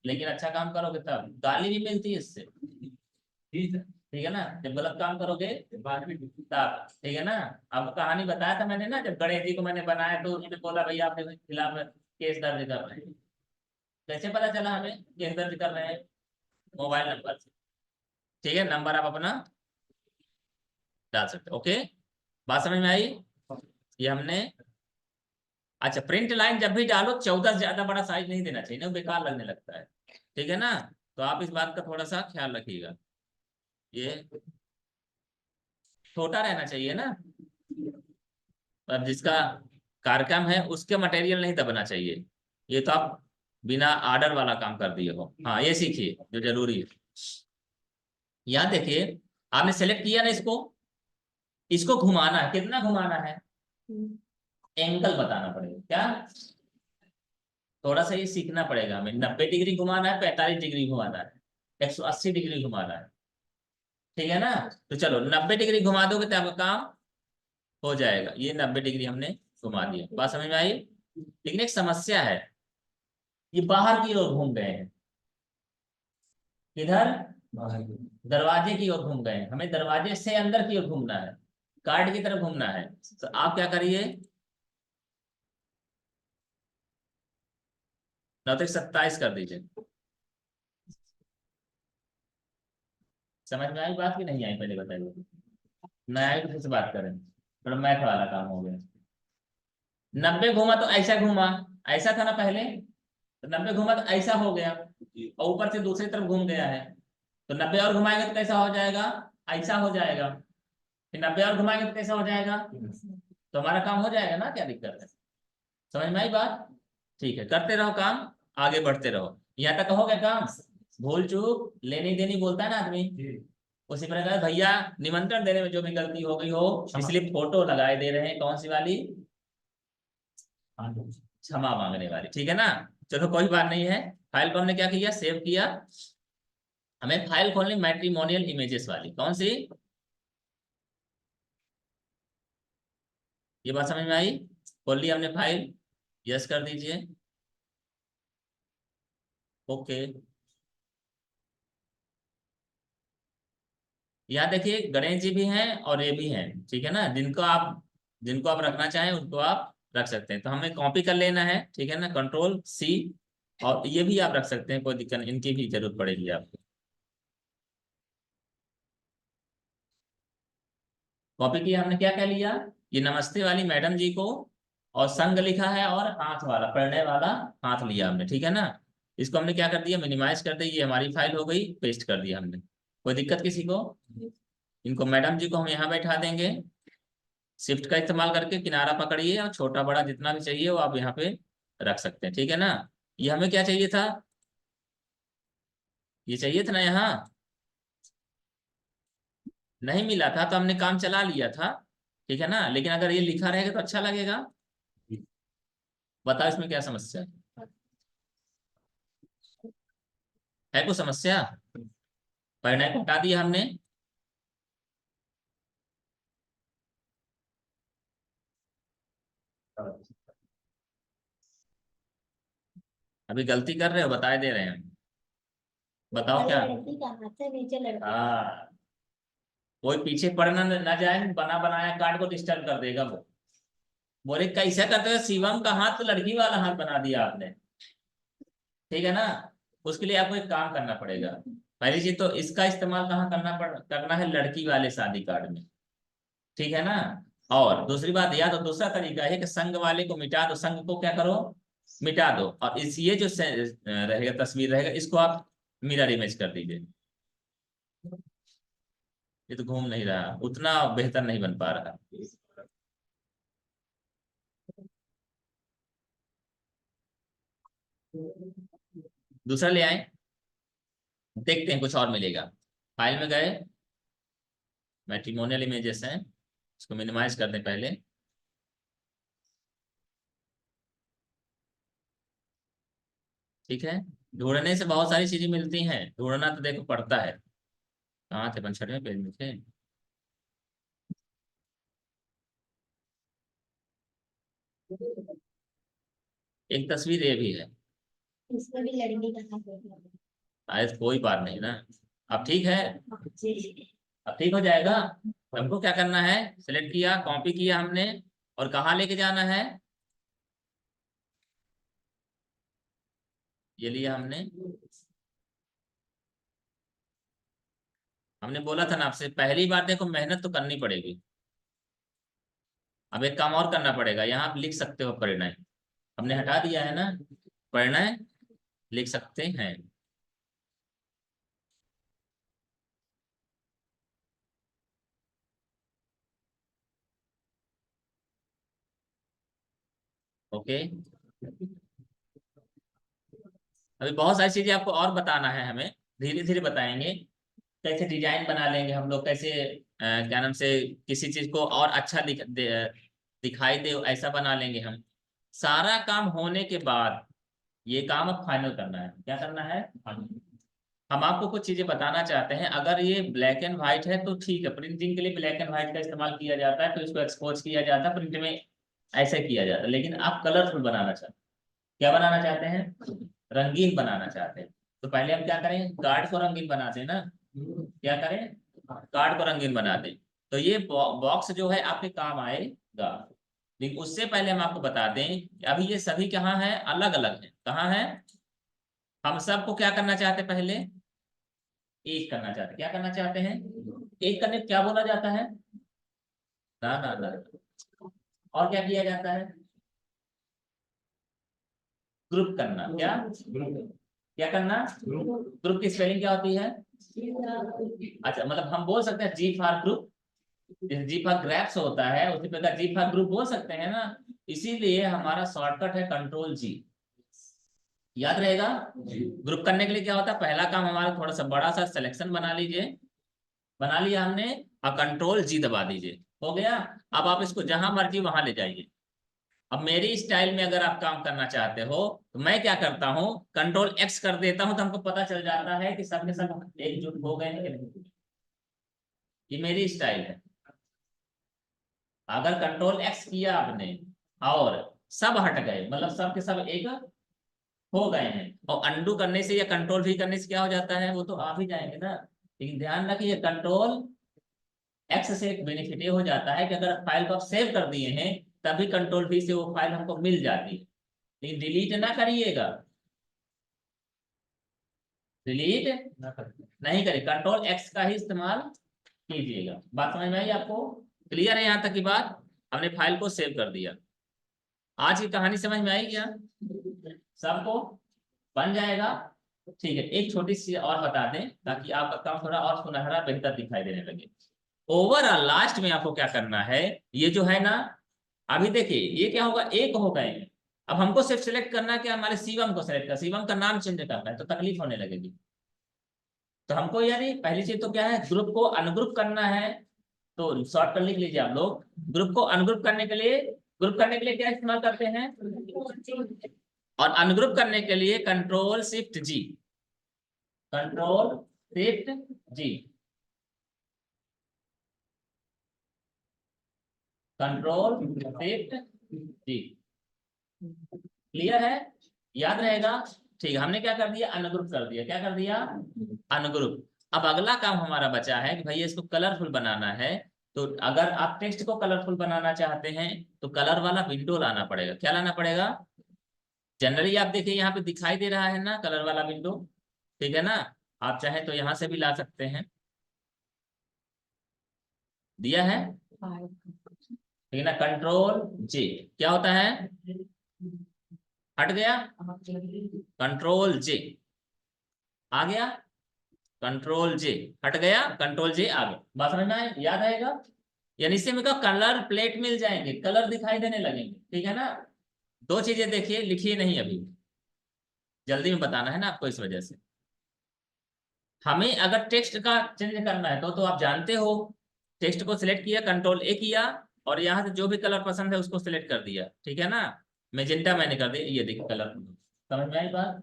लेकिन अच्छा काम करोगे तब, गाली भी मिलती है इससे, ठीक है ना। जब गलत काम करोगे तब, ठीक है ना। अब कहानी बताया था मैंने ना, जब गणेश जी को मैंने बनाया तो उन्होंने बोला भैया आपके खिलाफ केस दर्ज कर रहे हैं। कैसे पता चला हमें केस दर्ज कर रहे हैं, मोबाइल नंबर से, ठीक है। नंबर आप अपना डाल सकते हो, ओके। बात समझ में आई, ये हमने। अच्छा, प्रिंट लाइन जब भी डालो 14 से ज्यादा बड़ा साइज नहीं देना चाहिए ना, बेकार लगने लगता है, ठीक है ना। तो आप इस बात का थोड़ा सा ख्याल रखिएगा, ये छोटा रहना चाहिए ना। अब जिसका कार्यक्रम है उसके मटेरियल नहीं दबना चाहिए। ये तो आप बिना आर्डर वाला काम कर दिए हो। हाँ, ये सीखिए जो जरूरी है। यहाँ देखिए, आपने सेलेक्ट किया ना इसको, इसको घुमाना है, कितना घुमाना है, एंगल बताना पड़ेगा। क्या, थोड़ा सा ये सीखना पड़ेगा हमें। 90 डिग्री घुमाना है, 45 डिग्री घुमाना है, 180 डिग्री घुमाना है, ठीक है ना। तो चलो 90 डिग्री घुमा दोगे तो आपका काम हो जाएगा। ये 90 डिग्री हमने घुमा दिया, बात समझ में आई। लेकिन एक समस्या है, ये बाहर की ओर घूम गए हैं। किधर, दरवाजे की ओर घूम गए हैं। हमें दरवाजे से अंदर की ओर घूमना है, कार्ड की तरफ घूमना है। तो आप क्या करिए, 9 27 कर दीजिए। समझ में आई बात की नहीं आई, पहले बताइए। नहीं आई तो फिर से बात करें, थोड़ा मैथ वाला काम हो गया। 90 घूमा तो ऐसा घूमा, ऐसा था ना पहले, तो 90 घूमा तो ऐसा हो गया, और ऊपर से दूसरी तरफ घूम गया है। तो 90 और घुमाएंगे तो कैसा हो जाएगा, ऐसा हो जाएगा। फिर 90 और घुमाएंगे तो कैसा हो जाएगा, तो हमारा काम हो जाएगा ना, क्या दिक्कत है। समझ में आई बात, ठीक है। करते रहो काम, आगे बढ़ते रहो। यहाँ तक हो गया काम। भूल चूक लेनी देनी बोलता है ना आदमी, उसी प्रकार भैया निमंत्रण देने में जो भी गलती हो गई हो, इसलिए फोटो लगाए दे रहे हैं, कौन सी वाली, क्षमा मांगने वाली, ठीक है ना। चलो कोई बात नहीं है। फाइल को हमने क्या किया, सेव किया। हमें फाइल खोलनी मैट्रिमोनियल इमेजेस वाली, कौन सी, ये बात समझ में आई। खोल ली हमने फाइल, यस कर दीजिए, ओके। यहाँ देखिए गणेश जी भी हैं और ये भी हैं, ठीक है ना। जिनको आप रखना चाहें उनको आप रख सकते हैं। तो हमें कॉपी कर लेना है, ठीक है ना, Ctrl+C। और ये भी आप रख सकते हैं, कोई दिक्कत नहीं, इनकी भी जरूरत पड़ेगी आपको। कॉपी किया हमने, क्या क्या लिया, ये नमस्ते वाली मैडम जी को, और संग लिखा है, और हाथ वाला, प्रणय वाला हाथ लिया हमने, ठीक है ना। इसको हमने क्या कर दिया, मिनिमाइज कर दिया, ये हमारी फाइल हो गई, पेस्ट कर दिया हमने। कोई दिक्कत किसी को, इनको मैडम जी को हम यहाँ बैठा देंगे। शिफ्ट का इस्तेमाल करके किनारा पकड़िए, और छोटा बड़ा जितना भी चाहिए वो आप यहाँ पे रख सकते हैं, ठीक है ना। ये हमें क्या चाहिए था, ये चाहिए था ना यहाँ, नहीं मिला था तो हमने काम चला लिया था, ठीक है ना। लेकिन अगर ये लिखा रहेगा तो अच्छा लगेगा। बताओ इसमें क्या समस्या है। है कोई समस्या? परिणय को हटा दिया हमने। अभी गलती कर रहे हो, बता दे रहे हैं। बताओ क्या? लड़की का हाथ से नीचे लड़की। हाँ, कोई पीछे पड़ना ना जाए, बना बनाया कार्ड को डिस्टर्ब कर देगा वो। बोले कैसे करते हो, शिवम का हाथ तो लड़की वाला हाथ बना दिया आपने। ठीक है ना? उसके लिए आपको एक काम करना पड़ेगा। पहली चीज तो इसका इस्तेमाल कहाँ करना है, लड़की वाले शादी कार्ड में। ठीक है ना? और दूसरी बात, या तो दूसरा तरीका है कि संघ वाले को मिटा दो, संघ को क्या करो, मिटा दो, और इस ये जो रहेगा तस्वीर रहेगा, इसको आप मिरर इमेज कर दीजिए। ये तो घूम नहीं रहा, उतना बेहतर नहीं बन पा रहा। दूसरा ले आए, देखते हैं कुछ और मिलेगा। फाइल में गए, मैट्रिमोनियल इमेजेस हैं, इसको मिनिमाइज कर दें पहले। ठीक है, ढूंढने से बहुत सारी चीजें मिलती हैं, ढूंढना तो देखो पड़ता है। कहाँ थे, 65वें पेज में थे। एक तस्वीर ये भी है। इसमें भी लड़की का हाथ है। शायद कोई बात नहीं ना। अब ठीक है, जी। अब ठीक हो जाएगा। हमको क्या करना है, सिलेक्ट किया, कॉपी किया हमने, और कहाँ लेके जाना है, ये लिया हमने। हमने बोला था ना आपसे, पहली बार देखो मेहनत तो करनी पड़ेगी। अब एक काम और करना पड़ेगा, यहाँ आप लिख सकते हो परिणय, हमने हटा दिया है ना, परिणय लिख सकते हैं। ओके, अभी बहुत सारी चीजें आपको और बताना है हमें, धीरे धीरे बताएंगे। कैसे डिजाइन बना लेंगे हम लोग, कैसे क्या नाम से किसी चीज को और अच्छा दिखाई दे ऐसा बना लेंगे हम। सारा काम होने के बाद ये काम अब फाइनल करना है। क्या करना है? हम आपको कुछ चीजें बताना चाहते हैं। अगर ये ब्लैक एंड व्हाइट है तो ठीक है, प्रिंटिंग के लिए ब्लैक एंड व्हाइट का इस्तेमाल किया जाता है, तो इसको एक्सपोज किया जाता है प्रिंट में, ऐसे किया जाता है। लेकिन आप कलरफुल बनाना चाहते हैं, क्या बनाना चाहते हैं, रंगीन बनाना चाहते हैं। तो पहले हम क्या करें, कार्ड को रंगीन बनाते हैं ना। क्या करें, कार्ड को रंगीन बना दें। तो ये बॉक्स जो है आपके काम आएगा। लेकिन उससे पहले हम आपको बता दें कि अभी ये सभी कहाँ है, अलग अलग है। कहाँ है, हम सबको क्या करना चाहते हैं, पहले एक करना चाहते हैं। क्या करना चाहते हैं, एक करने को क्या बोला जाता है, ना ना ना, और क्या किया जाता है, ग्रुप करना। क्या, क्या करना, ग्रुप की स्पेलिंग क्या होती है? अच्छा, मतलब हम बोल सकते हैं जी फॉर ग्रुप, जैसे जी फॉर ग्रैप्स होता है उसी प्रकार जी फॉर ग्रुप बोल सकते हैं ना। इसीलिए हमारा शॉर्टकट है कंट्रोल जी। याद रहेगा। ग्रुप करने के लिए क्या होता है, पहला काम हमारा थोड़ा सा बड़ा सा सिलेक्शन बना लीजिए, बना लिया हमने, और कंट्रोल जी दबा दीजिए, हो गया। अब आप इसको जहां मर्जी वहां ले जाइए। अब मेरी स्टाइल में अगर आप काम करना चाहते हो तो मैं क्या करता हूँ, कंट्रोल एक्स कर देता हूँ, तो हमको पता चल जाता है कि सब के सब एकजुट हो गए हैं कि नहीं। ये मेरी स्टाइल है। अगर कंट्रोल एक्स किया आपने और सब हट गए, मतलब सब के सब एक हो गए हैं, और अंडू करने से या कंट्रोल भी करने से क्या हो जाता है, वो तो आप ही जाएंगे ना। लेकिन ध्यान रखिए, कंट्रोल एक्स से एक बेनिफिट ये हो जाता है कि अगर फाइल को आप सेव कर दिए हैं, तभी कंट्रोल भी से वो फाइल हमको मिल जाती है। लेकिन डिलीट ना करिएगा, डिलीट नहीं करिए, कंट्रोल एक्स का ही इस्तेमाल कीजिएगा। बात समझ में आई आपको? क्लियर है यहाँ तक की बात? हमने फाइल को सेव कर दिया। आज की कहानी समझ में आई क्या सबको? बन जाएगा। ठीक है, एक छोटी सी और बता दें ताकि आपका काम थोड़ा और सुनहरा बेहतर दिखाई देने लगे। ओवरऑल लास्ट में आपको क्या करना है, ये जो है ना, अभी देखिए ये क्या होगा, एक हो गए हैं। अब हमको सिर्फ सिलेक्ट करना है कि हमारे शिवम को सिलेक्ट कर, शिवम का नाम चेंज करना है, तो तकलीफ होने लगेगी। तो हमको यानी पहली चीज तो क्या है, ग्रुप को अनग्रुप करना है। तो शॉर्ट कर लिख लीजिए आप लोग, ग्रुप को अनग्रुप करने के लिए, ग्रुप करने के लिए क्या इस्तेमाल करते हैं, और अनग्रुप करने के लिए कंट्रोल शिफ्ट जी। कंट्रोल शिफ्ट जी, कंट्रोल शिफ्ट जी। क्लियर है, याद रहेगा। ठीक है, हमने क्या कर दिया, अनग्रुप कर दिया। क्या कर दिया, अनग्रुप। अब अगला काम हमारा बचा है कि भैया इसको कलरफुल बनाना है। तो अगर आप टेक्स्ट को कलरफुल बनाना चाहते हैं तो कलर वाला विंडो लाना पड़ेगा। क्या लाना पड़ेगा, जनरली आप देखिए यहाँ पे दिखाई दे रहा है ना कलर वाला विंडो, ठीक है ना। आप चाहे तो यहाँ से भी ला सकते हैं, दिया है, ठीक है ना। कंट्रोल जे, क्या होता है, हट गया, कंट्रोल जे आ गया, कंट्रोल जे हट गया, कंट्रोल जे आ गया। बात समझ में आए, याद आएगा। यानी इससे में कलर प्लेट मिल जाएंगे, कलर दिखाई देने लगेंगे, ठीक है ना। दो चीजें देखिए, लिखिए नहीं अभी, जल्दी में बताना है ना आपको, इस वजह से। हमें अगर टेक्स्ट का चेंज करना है तो आप जानते हो, टेक्स्ट को सिलेक्ट किया, कंट्रोल ए किया, और यहाँ से जो भी कलर पसंद है उसको सिलेक्ट कर दिया, ठीक है ना। मैजेंटा मैंने कर दिया, ये देखिए कलर, समझ में आई बात,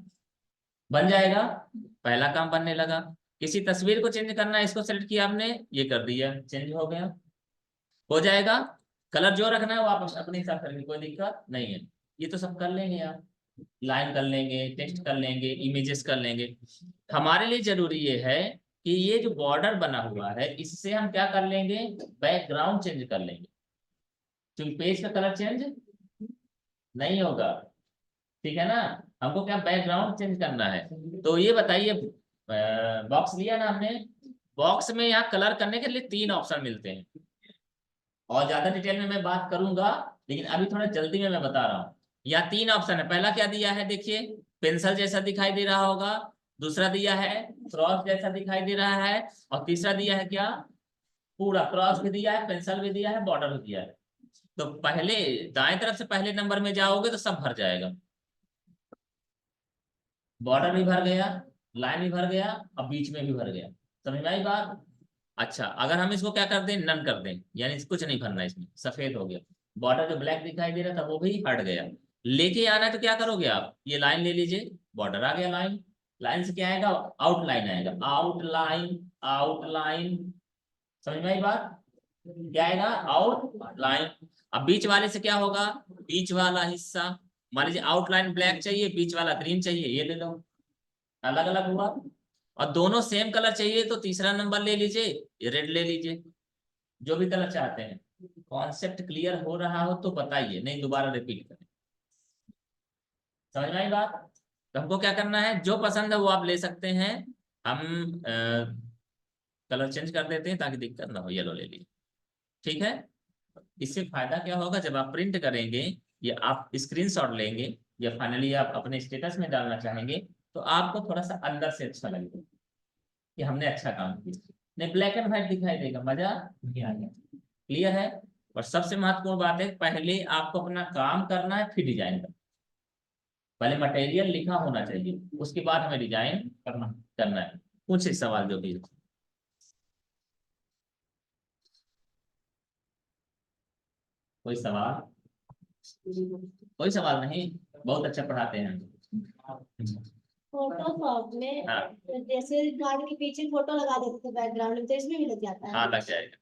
बन जाएगा, पहला काम बनने लगा। किसी तस्वीर को चेंज करना है, इसको सेलेक्ट किया आपने, ये कर दिया, चेंज हो गया, हो जाएगा। कलर जो रखना है वो आप अपने हिसाब से रखेंगे, कोई दिक्कत नहीं है। ये तो सब कर लेंगे आप, लाइन कर लेंगे, टेक्स्ट कर लेंगे, इमेजेस कर लेंगे। हमारे लिए जरूरी ये है कि ये जो बॉर्डर बना हुआ है इससे हम क्या कर लेंगे, बैकग्राउंड चेंज कर लेंगे, क्योंकि पेज का कलर चेंज नहीं होगा, ठीक है ना। हमको क्या बैकग्राउंड चेंज करना है। तो ये बताइए, बॉक्स लिया ना हमने, बॉक्स में यहाँ कलर करने के लिए 3 ऑप्शन मिलते हैं, और ज्यादा डिटेल में मैं बात करूंगा, लेकिन अभी थोड़ा जल्दी में मैं बता रहा हूँ। यहाँ 3 ऑप्शन है, पहला क्या दिया है देखिए, पेंसिल जैसा दिखाई दे रहा होगा, दूसरा दिया है क्रॉस जैसा दिखाई दे रहा है, और तीसरा दिया है क्या, पूरा क्रॉस भी दिया है, पेंसिल भी दिया है, बॉर्डर भी दिया है। तो पहले दाएं तरफ से पहले नंबर में जाओगे तो सब भर जाएगा, बॉर्डर भी भर गया, लाइन भी भर गया, और बीच में भी भर गया, समझ में आई बात। अच्छा, अगर हम इसको क्या कर दें, नन कर दें, यानी कुछ नहीं भरना, इसमें सफेद हो गया, बॉर्डर जो ब्लैक दिखाई दे रहा था वो भी हट गया। लेके आना है तो क्या करोगे आप, ये लाइन ले लीजिए, बॉर्डर आ गया, लाइन, लाइन से क्या आएगा, आउटलाइन आएगा, आउटलाइन, आउटलाइन, समझ में आई बात, क्या आएगा, आउटलाइन। अब बीच वाले से क्या होगा, बीच वाला हिस्सा, मान लीजिए आउटलाइन ब्लैक चाहिए, बीच वाला ग्रीन चाहिए, ये ले लो, अलग अलग हुआ। और दोनों सेम कलर चाहिए तो तीसरा नंबर ले लीजिए, ये रेड ले लीजिए, जो भी कलर चाहते हैं। कॉन्सेप्ट क्लियर हो रहा हो तो बताइए, नहीं दोबारा रिपीट करें, समझ में आई बात। तो हमको क्या करना है, जो पसंद है वो आप ले सकते हैं, हम कलर चेंज कर देते हैं ताकि दिक्कत ना हो, येलो ले लीजिए, ठीक है। इससे फायदा क्या होगा, जब आप प्रिंट करेंगे या आप स्क्रीनशॉट लेंगे या फाइनली आप अपने स्टेटस में डालना चाहेंगे, तो आपको थोड़ा सा अंदर से अच्छा लगेगा कि हमने अच्छा काम किया। नहीं, ब्लैक एंड व्हाइट दिखाई देगा, मजा नहीं आएगा, क्लियर है। और सबसे महत्वपूर्ण बात है, पहले आपको अपना काम करना है, फिर डिजाइन करना, पहले मटेरियल लिखा होना चाहिए, उसके बाद हमें डिजाइन करना है। कुछ सवाल जो भी हो। कोई सवाल, कोई सवाल नहीं, बहुत अच्छा पढ़ाते हैं हम। फोटोशॉप में हाँ जैसे गाड़ी के पीछे फोटो लगा देते थे बैकग्राउंड में, तो इसमें भी लग जाता है। हाँ, लग जाएगा।